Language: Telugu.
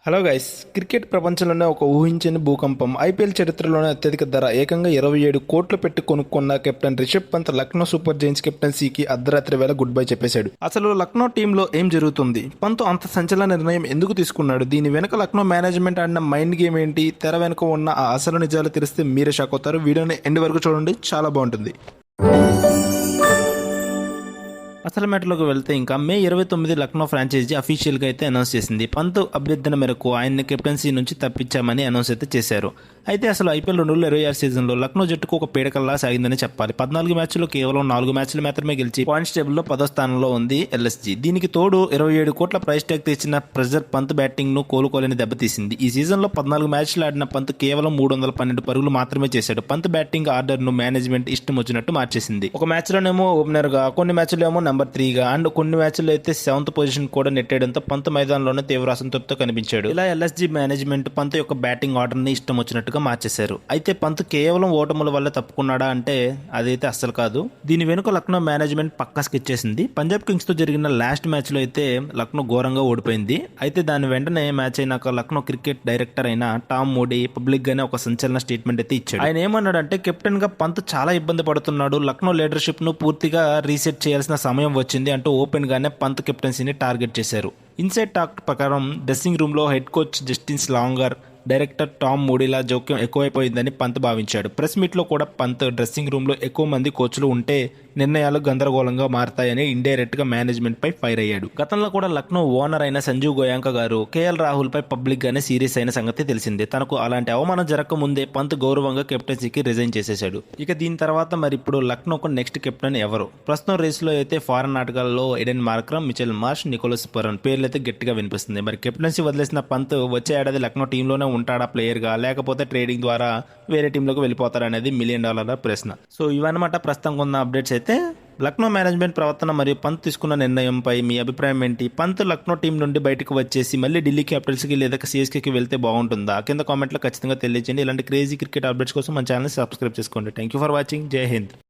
హలో గైస్, క్రికెట్ ప్రపంచంలోనే ఒక ఊహించని భూకంపం. ఐపీఎల్ చరిత్రలోనే అత్యధిక ధర ఏకంగా 27 కోట్లు పెట్టి కొనుక్కున్న captain Rishabh Pant Lucknow super giants కెప్టెన్సీకి అర్ధరాత్రి వేళ గుడ్ బై చెప్పేశాడు. అసలు లక్నో టీంలో ఏం జరుగుతుంది? పంత్ అంత సంచలన నిర్ణయం ఎందుకు తీసుకున్నాడు? దీని వెనక లక్నో మేనేజ్మెంట్ ఆడిన మైండ్ గేమ్ ఏంటి? తెర వెనుక ఉన్న ఆ అసలు నిజాలు తెలిస్తే మీరే షాక్ అవుతారు. వీడియోని ఎండ్ వరకు చూడండి, చాలా బాగుంటుంది. అసలు మ్యాటర్లోకి వెళ్తే ఇంకా మే 29 లక్నో ఫ్రాంచైజీ అఫీషియల్గా అయితే అనౌన్స్ చేసింది. పంత్ అభ్యర్థన మేరకు ఆయన్ని కెప్టెన్సీ నుంచి తప్పించామని అనౌన్స్ అయితే చేశారు. అయితే అసలు ఐపీఎల్ 2026 సీజన్లో లక్నో జట్టుకు ఒక పీడకల్లా సాగిందని చెప్పాలి. 14 మ్యాచ్ల్లో కేవలం 4 మ్యాచ్లు మాత్రమే గెలిచి పాయింట్స్ టేబుల్లో 10వ స్థానంలో ఉంది ఎల్ఎస్జీ. దీనికి తోడు 27 కోట్ల ప్రైస్ ట్యాగ్ తెచ్చిన ప్రెజర్ పంత్ బ్యాటింగ్ ను కోలుకోలేని దెబ్బతీసింది. ఈ సీజన్లో 14 మ్యాచ్లు ఆడిన పంత్ కేవలం 312 పరుగులు మాత్రమే చేశాడు. పంత్ బ్యాటింగ్ ఆర్డర్ ను మేనేజ్మెంట్ ఇష్టం వచ్చినట్టు మార్చేసింది. ఒక మ్యాచ్లోనేమో ఓపెనర్ గా, కొన్ని మ్యాచ్లో ఏమో నెంబర్ 3గా అండ్ కొన్ని మ్యాచ్ల్లో అయితే 7th పొజిషన్ కూడా నెట్టేయడంతో పంత్ మైదానంలోనే తీవ్ర అసంతృప్తితో కనిపించాడు. ఇలా ఎల్ఎస్జీ మేనేజ్మెంట్ పంత్ యొక్క బ్యాటింగ్ ఆర్డర్ ని ఇష్టం వచ్చినట్టుగా మార్చేశారు. అయితే పంత్ కేవలం ఓటముల వల్ల తప్పుకున్నాడా అంటే అదైతే అస్సలు కాదు. దీని వెనుక లక్నో మేనేజ్మెంట్ పక్కా స్కెచ్ చేసింది. పంజాబ్ కింగ్స్ తో జరిగిన లాస్ట్ మ్యాచ్ లో అయితే లక్నో ఘోరంగా ఓడిపోయింది. అయితే దాని వెంటనే మ్యాచ్ అయినాక లక్నో క్రికెట్ డైరెక్టర్ అయిన టామ్ మోడీ పబ్లిక్ గానే ఒక సంచలన స్టేట్మెంట్ అయితే ఇచ్చాడు. ఆయన ఏమన్నాడంటే, కెప్టెన్ గా పంత్ చాలా ఇబ్బంది పడుతున్నాడు, లక్నో లీడర్షిప్ ను పూర్తిగా రీసెట్ చేయాల్సిన సమయం వచ్చింది అంటూ ఓపెన్ గానే పంత్ కెప్టెన్సీని టార్గెట్ చేశారు. ఇన్సైడ్ టాక్ ప్రకారం డ్రెస్సింగ్ రూమ్ లో head coach Justin Langer, director Tom మూడీలా జోక్యం ఎక్కువైపోయిందని పంత్ భావించాడు. ప్రెస్ మీట్ లో కూడా పంత్ డ్రెస్సింగ్ రూమ్ లో ఎక్కువ మంది కోచ్లు ఉంటే నిర్ణయాలు గందరగోళంగా మారతాయని ఇండైరెక్ట్ గా మేనేజ్మెంట్ పై ఫైర్ అయ్యాడు. గతంలో కూడా లక్నో ఓనర్ అయిన సంజీవ్ గోయాంక గారు కేఎల్ రాహుల్ పై పబ్లిక్ గానే సీరియస్ అయిన సంగతి తెలిసిందే. తనకు అలాంటి అవమానం జరగక ముందే పంత్ గౌరవంగా కెప్టెన్సీకి రిజైన్ చేసేశాడు. ఇక దీని తర్వాత మరి ఇప్పుడు లక్నోకు నెక్స్ట్ కెప్టెన్ ఎవరు? ప్రస్తుతం రేసులో అయితే ఫారెన్ ఆటగాళ్లలో Aiden Markram, Mitchell Marsh, Nicholas Pooran పేర్లు అయితే గట్టిగా వినిపిస్తుంది. మరి కెప్టెన్సీ వదిలేసిన పంత్ వచ్చే ఏడాది లక్నో టీంలోనే ఉంటాడా ప్లేయర్ గా, లేకపోతే ట్రేడింగ్ ద్వారా వేరే టీంలోకి వెళ్ళిపోతారా అనేది $1 మిలియన్ ప్రశ్న. సో ఇవన్నమాట ప్రస్తుతం ఉన్న అప్డేట్స్. అయితే లక్నో మేనేజ్మెంట్ ప్రవర్తన మరియు పంత్ తీసుకున్న నిర్ణయంపై మీ అభిప్రాయం ఏంటి? పంత్ లక్నో టీం నుండి బయటకు వచ్చేసి మళ్ళీ ఢిల్లీ క్యాపిటల్స్కి లేదా సిఎస్కేకి వెళ్తే బాగుంటుందా? కింద కామెంట్లో ఖచ్చితంగా తెలియజేయండి. ఇలాంటి క్రేజీ క్రికెట్ అప్డేట్స్ కోసం మన ఛానల్ సబ్స్క్రైబ్ చేసుకోండి. Thank you for watching. జై హింద్.